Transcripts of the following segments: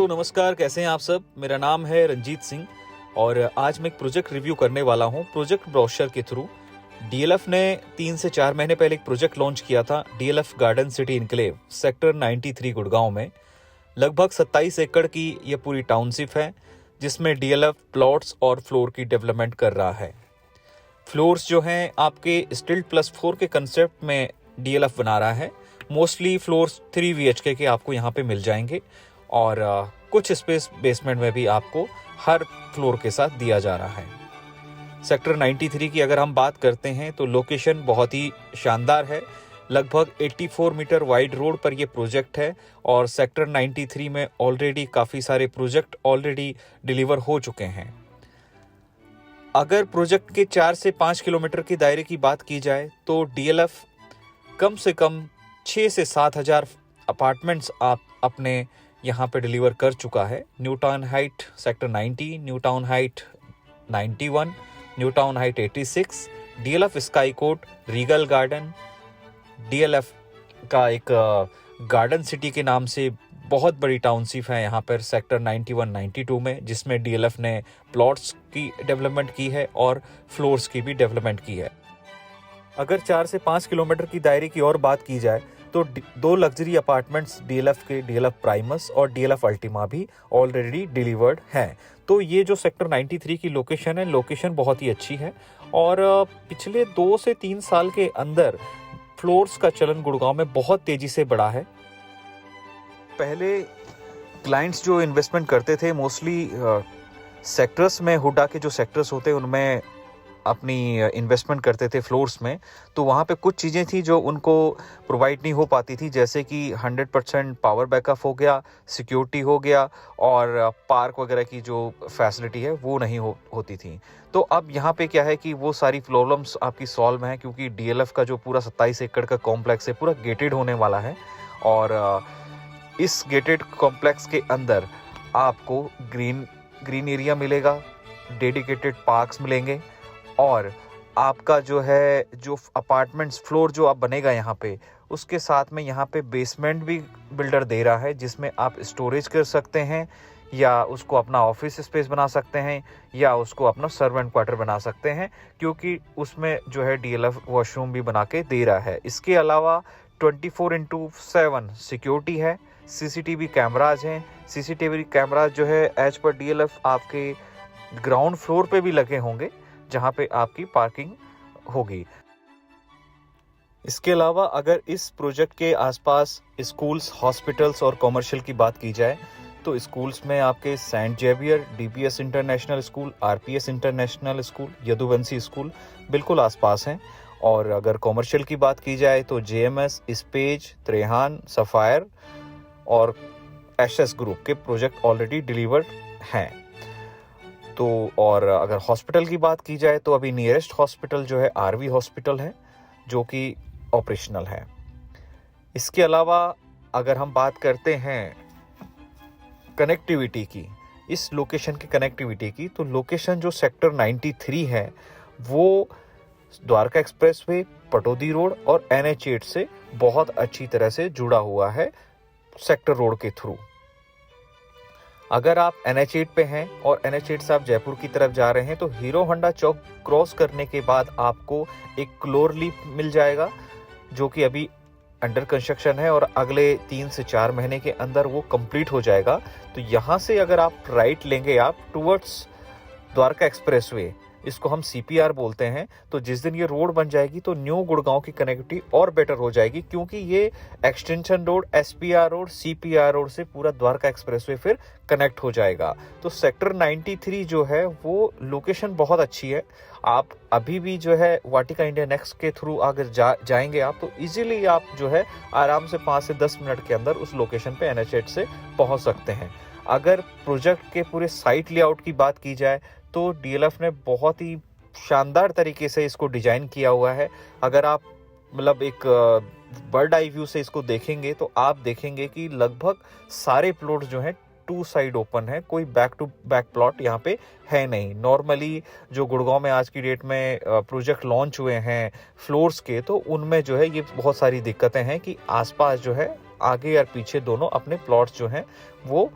नमस्कार, कैसे हैं आप सब। मेरा नाम है रंजीत सिंह और आज मैं एक प्रोजेक्ट रिव्यू करने वाला हूं प्रोजेक्ट ब्रोशर के थ्रू। डीएलएफ ने 3 से 4 महीने पहले एक प्रोजेक्ट लॉन्च किया था, DLF garden city enclave sector 93 Gurgaon में। लगभग 27 एकड़ की यह पूरी टाउनशिप है जिसमें डीएलएफ प्लॉट्स और फ्लोर की डेवलपमेंट कर रहा है। फ्लोर्स जो हैं आपके स्टिल्ट प्लस 4 के कंसेप्ट में डीएलएफ बना रहा है। मोस्टली फ्लोर्स 3 बीएचके के आपको यहाँ पे मिल जाएंगे और कुछ स्पेस बेसमेंट में भी आपको हर फ्लोर के साथ दिया जा रहा है। सेक्टर 93 की अगर हम बात करते हैं तो लोकेशन बहुत ही शानदार है। लगभग 84 मीटर वाइड रोड पर यह प्रोजेक्ट है और सेक्टर 93 में ऑलरेडी काफ़ी सारे प्रोजेक्ट ऑलरेडी डिलीवर हो चुके हैं। अगर प्रोजेक्ट के 4 से 5 किलोमीटर के दायरे की बात की जाए तो डीएलएफ कम से कम 6 से 7 हज़ार अपार्टमेंट्स आप अपने यहाँ पे डिलीवर कर चुका है। New town height sector 90, new town height 91, new town height 86, DLF sky court, Regal garden, DLF का एक गार्डन सिटी के नाम से बहुत बड़ी टाउनशिप है यहाँ पर सेक्टर 91, 92 में, जिसमें डीएलएफ ने प्लॉट्स की डेवलपमेंट की है और फ्लोर्स की भी डेवलपमेंट की है। अगर 4 से 5 किलोमीटर की दायरे की और बात की जाए तो 2 लग्जरी अपार्टमेंट्स डीएलएफ के, डीएलएफ प्राइमस और डीएलएफ अल्टीमा भी ऑलरेडी डिलीवर्ड हैं। तो ये जो सेक्टर 93 की लोकेशन है, लोकेशन बहुत ही अच्छी है और पिछले 2 से 3 साल के अंदर फ्लोर्स का चलन गुड़गांव में बहुत तेजी से बढ़ा है। पहले क्लाइंट्स जो इन्वेस्टमेंट करते थे मोस्टली सेक्टर्स में, हुडा के जो सेक्टर्स होते हैं उनमें अपनी इन्वेस्टमेंट करते थे फ्लोर्स में, तो वहाँ पे कुछ चीज़ें थी जो उनको प्रोवाइड नहीं हो पाती थी, जैसे कि 100% पावर बैकअप हो गया, सिक्योरिटी हो गया और पार्क वगैरह की जो फैसिलिटी है वो नहीं होती थी। तो अब यहाँ पे क्या है कि वो सारी प्रॉब्लम्स आपकी सॉल्व हैं, क्योंकि डीएलएफ का जो पूरा 27 एकड़ का कॉम्प्लेक्स है पूरा गेटेड होने वाला है और इस गेटेड कॉम्प्लेक्स के अंदर आपको ग्रीन एरिया मिलेगा, डेडिकेटेड पार्क्स मिलेंगे और आपका जो अपार्टमेंट्स फ्लोर जो आप बनेगा यहाँ पे, उसके साथ में यहाँ पे बेसमेंट भी बिल्डर दे रहा है जिसमें आप स्टोरेज कर सकते हैं या उसको अपना ऑफिस स्पेस बना सकते हैं या उसको अपना सर्वेंट क्वार्टर बना सकते हैं, क्योंकि उसमें जो है डीएलएफ वॉशरूम भी बना के दे रहा है। इसके अलावा 24/7 सिक्योरिटी है, सीसीटीवी कैमराज हैं। सीसीटीवी कैमराज जो है एज पर डीएलएफ आपके ग्राउंड फ्लोर पे भी लगे होंगे जहां पे आपकी पार्किंग होगी। इसके अलावा अगर इस प्रोजेक्ट के आसपास स्कूल्स, हॉस्पिटल्स और कॉमर्शियल की बात की जाए तो स्कूल्स में आपके Saint Xavier, DPS International School, RPS International School, Yaduvanshi School बिल्कुल आसपास हैं। और अगर कॉमर्शियल की बात की जाए तो जेएमएस, स्पेज, त्रेहान, सफायर और एसएस ग्रुप के प्रोजेक्ट ऑलरेडी डिलीवर्ड हैं। तो और अगर हॉस्पिटल की बात की जाए तो अभी नियरेस्ट हॉस्पिटल जो है आरवी हॉस्पिटल है जो कि ऑपरेशनल है। इसके अलावा अगर हम बात करते हैं कनेक्टिविटी की, इस लोकेशन की कनेक्टिविटी की, तो लोकेशन जो सेक्टर 93 है वो द्वारका एक्सप्रेसवे, पटौदी रोड और NH8 से बहुत अच्छी तरह से जुड़ा हुआ है सेक्टर रोड के थ्रू। अगर आप NH8 पे हैं और NH8 से आप जयपुर की तरफ जा रहे हैं तो हीरो होंडा चौक क्रॉस करने के बाद आपको एक क्लोर लीफ मिल जाएगा जो कि अभी अंडर कंस्ट्रक्शन है और अगले 3 से 4 महीने के अंदर वो कंप्लीट हो जाएगा। तो यहाँ से अगर आप राइट लेंगे आप टुवर्ड्स द्वारका एक्सप्रेसवे, इसको हम CPR बोलते हैं, तो जिस दिन ये रोड बन जाएगी तो न्यू गुड़गांव की कनेक्टिविटी और बेटर हो जाएगी, क्योंकि ये extension road, SPR road, CPR road से पूरा द्वारका एक्सप्रेसवे फिर कनेक्ट हो जाएगा। तो सेक्टर 93 जो है वो लोकेशन बहुत अच्छी है। आप अभी भी जो है वाटिका इंडिया नेक्स्ट के थ्रू अगर जाएंगे आप तो इजीली आप जो है आराम से 5 से 10 मिनट के अंदर उस लोकेशन पे NH8 से पहुंच सकते हैं। अगर प्रोजेक्ट के पूरे साइट लेआउट की बात की जाए तो डीएलएफ ने बहुत ही शानदार तरीके से इसको डिजाइन किया हुआ है। अगर आप मतलब एक बर्ड आई व्यू से इसको देखेंगे तो आप देखेंगे कि लगभग सारे प्लॉट जो हैं 2 साइड ओपन है, कोई बैक टू बैक प्लॉट यहाँ पे है नहीं। नॉर्मली जो गुड़गांव में आज की डेट में प्रोजेक्ट लॉन्च हुए हैं फ्लोर्स के, तो उनमें जो है ये बहुत सारी दिक्कतें हैं कि आसपास जो है आगे और पीछे दोनों अपने प्लॉट्स जो हैं वो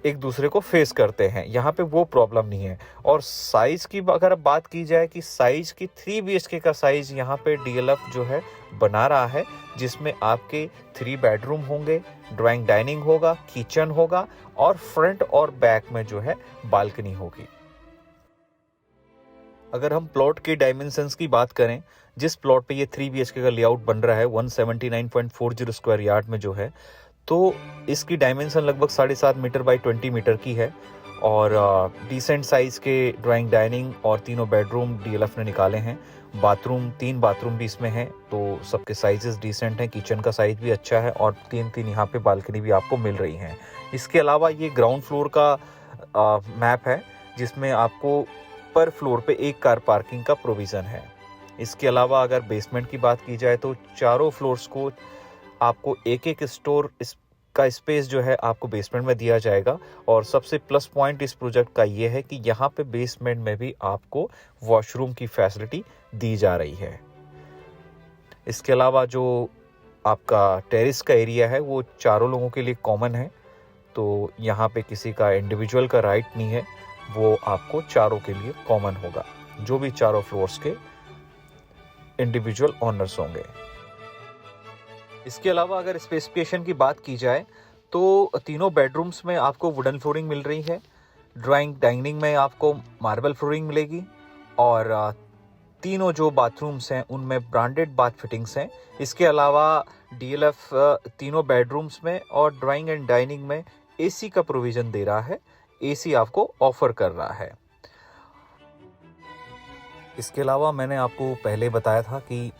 एक दूसरे को फेस करते हैं। यहाँ पे वो प्रॉब्लम नहीं है। और साइज़ की अगर अब बात की जाए कि साइज़ की 3 BHK का साइज़ यहाँ पे DLF जो है बना रहा है, जिसमें आपके 3 बेडरूम होंगे, ड्राइंग डाइनिंग होगा, किचन होगा और फ्रंट और बैक में जो है बालकनी होगी। अगर हम प्लॉट के डायमेंशंस की बात करें, जिस प्लॉट पे ये 3 BHK का लेआउट बन रहा है 179.40 स्क्वायर यार्ड में जो है, तो इसकी डायमेंशन लगभग 7.5 मीटर बाई 20 मीटर की है। और डिसेंट साइज़ के ड्राइंग डाइनिंग और तीनों बेडरूम DLF ने निकाले हैं। बाथरूम 3 बाथरूम भी इसमें हैं, तो सबके साइजेस डिसेंट हैं। किचन का साइज़ भी अच्छा है और 3-3 यहाँ पे बालकनी भी आपको मिल रही हैं। इसके अलावा ये ग्राउंड फ्लोर का मैप है, जिसमें आपको पर फ्लोर पे 1 कार पार्किंग का प्रोविज़न है। इसके अलावा अगर बेसमेंट की बात की जाए तो चारों फ्लोर्स को आपको एक स्टोर का स्पेस जो है आपको बेसमेंट में दिया जाएगा। और सबसे प्लस पॉइंट इस प्रोजेक्ट का ये है कि यहाँ पे बेसमेंट में भी आपको वॉशरूम की फैसिलिटी दी जा रही है। इसके अलावा जो आपका टेरेस का एरिया है वो चारों लोगों के लिए कॉमन है, तो यहाँ पे किसी का इंडिविजुअल का राइट नहीं है, वो आपको चारों के लिए कॉमन होगा, जो भी चारों फ्लोर्स के इंडिविजुअल ओनर्स होंगे। इसके अलावा अगर स्पेसिफिकेशन की बात की जाए तो तीनों बेडरूम्स में आपको वुडन फ्लोरिंग मिल रही है, ड्राइंग डाइनिंग में आपको मार्बल फ्लोरिंग मिलेगी और तीनों जो बाथरूम्स हैं उनमें ब्रांडेड बाथ फिटिंग्स हैं। इसके अलावा DLF तीनों बेडरूम्स में और ड्राइंग एंड डाइनिंग में AC का प्रोविज़न दे रहा है, AC आपको ऑफर कर रहा है। इसके अलावा मैंने आपको पहले बताया था कि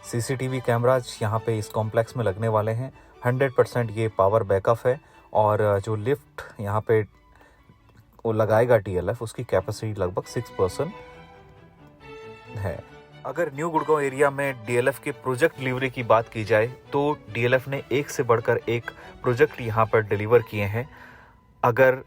CCTV कैमराज यहाँ पे इस कॉम्प्लेक्स में लगने वाले हैं। 100% ये पावर बैकअप है और जो लिफ्ट यहाँ पे वो लगाएगा DLF, उसकी कैपेसिटी लगभग 6% है। अगर न्यू गुड़गांव एरिया में DLF के प्रोजेक्ट डिलीवरी की बात की जाए तो DLF ने एक से बढ़कर एक प्रोजेक्ट यहाँ पर डिलीवर किए हैं। अगर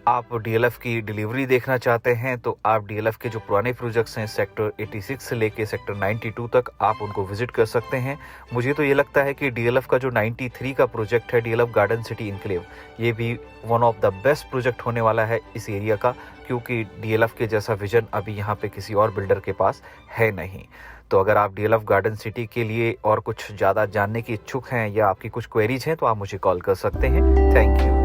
आप DLF की डिलीवरी देखना चाहते हैं तो आप DLF के जो पुराने प्रोजेक्ट्स हैं सेक्टर 86 से लेके सेक्टर 92 तक आप उनको विजिट कर सकते हैं। मुझे तो ये लगता है कि DLF का जो 93 का प्रोजेक्ट है DLF गार्डन सिटी इनक्लेव, ये भी one of the best project होने वाला है इस एरिया का, क्योंकि DLF के जैसा विजन अभी यहाँ पे किसी और बिल्डर के पास है नहीं। तो अगर आप DLF गार्डन सिटी के लिए और कुछ ज़्यादा जानने की इच्छुक हैं या आपकी कुछ क्वेरीज हैं तो आप मुझे कॉल कर सकते हैं। Thank you.